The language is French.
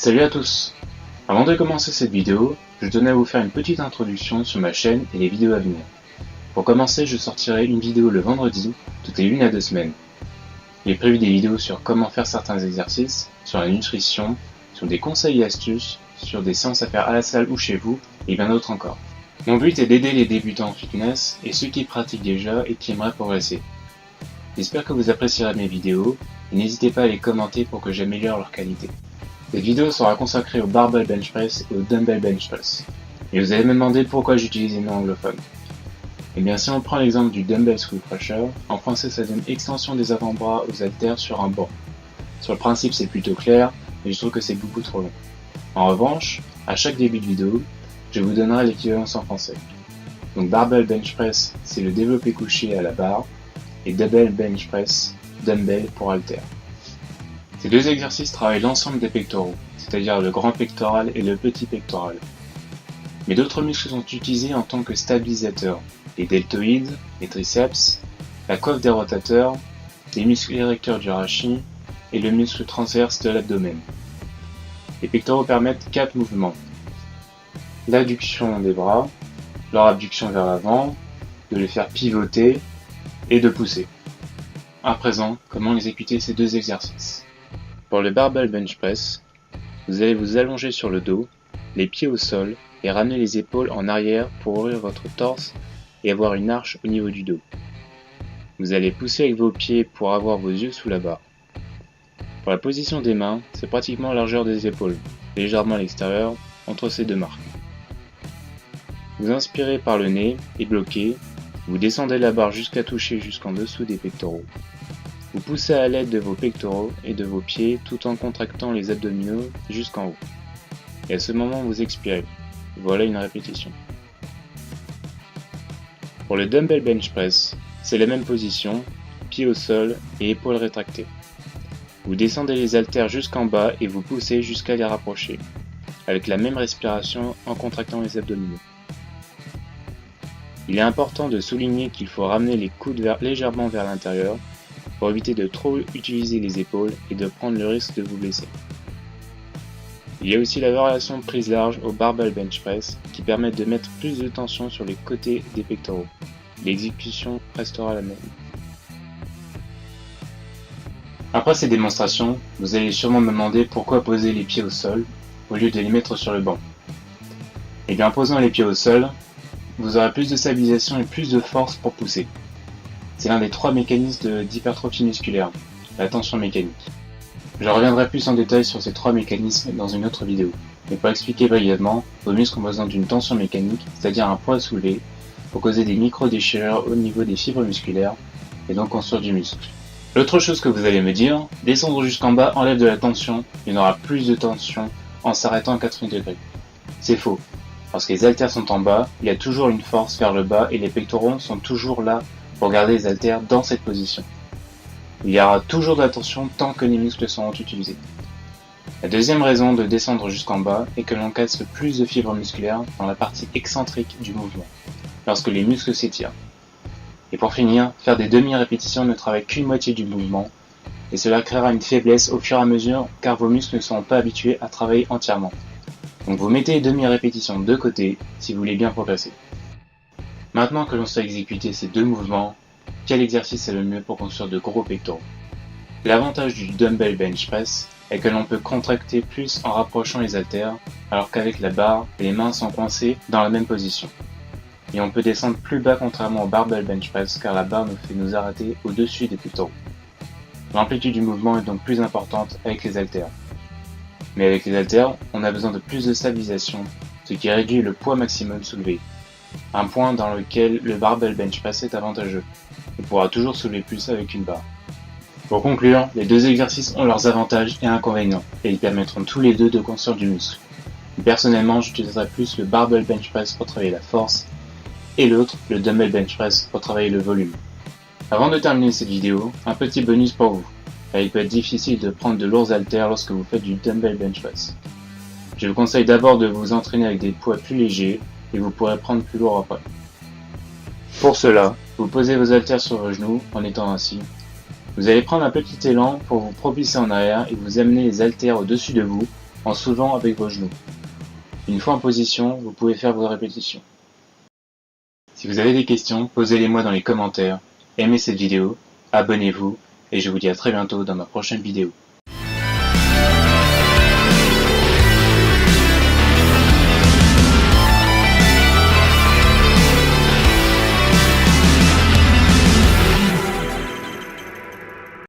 Salut à tous! Avant de commencer cette vidéo, je tenais à vous faire une petite introduction sur ma chaîne et les vidéos à venir. Pour commencer, je sortirai une vidéo le vendredi, toutes les 1 à 2 semaines. J'ai prévu des vidéos sur comment faire certains exercices, sur la nutrition, sur des conseils et astuces, sur des séances à faire à la salle ou chez vous, et bien d'autres encore. Mon but est d'aider les débutants en fitness et ceux qui pratiquent déjà et qui aimeraient progresser. J'espère que vous apprécierez mes vidéos, et n'hésitez pas à les commenter pour que j'améliore leur qualité. Cette vidéo sera consacrée au barbell bench press et au dumbbell bench press. Et vous allez me demander pourquoi j'utilise les noms anglophones. Et bien si on prend l'exemple du dumbbell squat crusher, en français ça donne extension des avant-bras aux haltères sur un banc. Sur le principe c'est plutôt clair, mais je trouve que c'est beaucoup trop long. En revanche, à chaque début de vidéo, je vous donnerai l'équivalence en français. Donc barbell bench press, c'est le développé couché à la barre, et dumbbell bench press, dumbbell pour haltère. Ces deux exercices travaillent l'ensemble des pectoraux, c'est-à-dire le grand pectoral et le petit pectoral. Mais d'autres muscles sont utilisés en tant que stabilisateurs, les deltoïdes, les triceps, la coiffe des rotateurs, les muscles érecteurs du rachis et le muscle transverse de l'abdomen. Les pectoraux permettent 4 mouvements. L'adduction des bras, leur abduction vers l'avant, de les faire pivoter et de pousser. À présent, comment exécuter ces deux exercices? Pour le barbell bench press, vous allez vous allonger sur le dos, les pieds au sol et ramener les épaules en arrière pour ouvrir votre torse et avoir une arche au niveau du dos. Vous allez pousser avec vos pieds pour avoir vos yeux sous la barre. Pour la position des mains, c'est pratiquement largeur des épaules, légèrement à l'extérieur, entre ces deux marques. Vous inspirez par le nez et bloquez, vous descendez la barre jusqu'à toucher jusqu'en dessous des pectoraux. Vous poussez à l'aide de vos pectoraux et de vos pieds tout en contractant les abdominaux jusqu'en haut. Et à ce moment, vous expirez. Voilà une répétition. Pour le dumbbell bench press, c'est la même position, pieds au sol et épaules rétractées. Vous descendez les haltères jusqu'en bas et vous poussez jusqu'à les rapprocher, avec la même respiration en contractant les abdominaux. Il est important de souligner qu'il faut ramener les coudes légèrement vers l'intérieur, pour éviter de trop utiliser les épaules et de prendre le risque de vous blesser. Il y a aussi la variation prise large au barbell bench press qui permet de mettre plus de tension sur les côtés des pectoraux. L'exécution restera la même. Après ces démonstrations, vous allez sûrement me demander pourquoi poser les pieds au sol au lieu de les mettre sur le banc. Et bien en posant les pieds au sol, vous aurez plus de stabilisation et plus de force pour pousser. C'est l'un des 3 mécanismes d'hypertrophie musculaire, la tension mécanique. Je reviendrai plus en détail sur ces 3 mécanismes dans une autre vidéo, mais pour expliquer brièvement, vos muscles ont besoin d'une tension mécanique, c'est-à-dire un poids soulevé, pour causer des micro-déchirures au niveau des fibres musculaires, et donc construire du muscle. L'autre chose que vous allez me dire, descendre jusqu'en bas enlève de la tension, il y en aura plus de tension en s'arrêtant à 80 degrés. C'est faux. Lorsque les haltères sont en bas, il y a toujours une force vers le bas et les pectoraux sont toujours là pour garder les haltères dans cette position. Il y aura toujours de la tension tant que les muscles seront utilisés. La deuxième raison de descendre jusqu'en bas est que l'on casse plus de fibres musculaires dans la partie excentrique du mouvement, lorsque les muscles s'étirent. Et pour finir, faire des demi-répétitions ne travaille qu'une moitié du mouvement, et cela créera une faiblesse au fur et à mesure car vos muscles ne seront pas habitués à travailler entièrement. Donc vous mettez les demi-répétitions de côté si vous voulez bien progresser. Maintenant que l'on sait exécuter ces deux mouvements, quel exercice est le mieux pour construire de gros pectoraux? L'avantage du dumbbell bench press est que l'on peut contracter plus en rapprochant les haltères, alors qu'avec la barre, les mains sont coincées dans la même position. Et on peut descendre plus bas contrairement au barbell bench press car la barre nous fait nous arrêter au-dessus des pectoraux. L'amplitude du mouvement est donc plus importante avec les haltères. Mais avec les haltères, on a besoin de plus de stabilisation, ce qui réduit le poids maximum soulevé. Un point dans lequel le barbell bench press est avantageux. On pourra toujours soulever plus avec une barre. Pour conclure, les deux exercices ont leurs avantages et inconvénients, et ils permettront tous les deux de construire du muscle. Personnellement, j'utiliserai plus le barbell bench press pour travailler la force, et l'autre, le dumbbell bench press, pour travailler le volume. Avant de terminer cette vidéo, un petit bonus pour vous, car il peut être difficile de prendre de lourds haltères lorsque vous faites du dumbbell bench press. Je vous conseille d'abord de vous entraîner avec des poids plus légers, et vous pourrez prendre plus lourd après. Pour cela, vous posez vos haltères sur vos genoux en étant assis. Vous allez prendre un petit élan pour vous propulser en arrière et vous amener les haltères au-dessus de vous en soulevant avec vos genoux. Une fois en position, vous pouvez faire vos répétitions. Si vous avez des questions, posez-les-moi dans les commentaires, aimez cette vidéo, abonnez-vous, et je vous dis à très bientôt dans ma prochaine vidéo.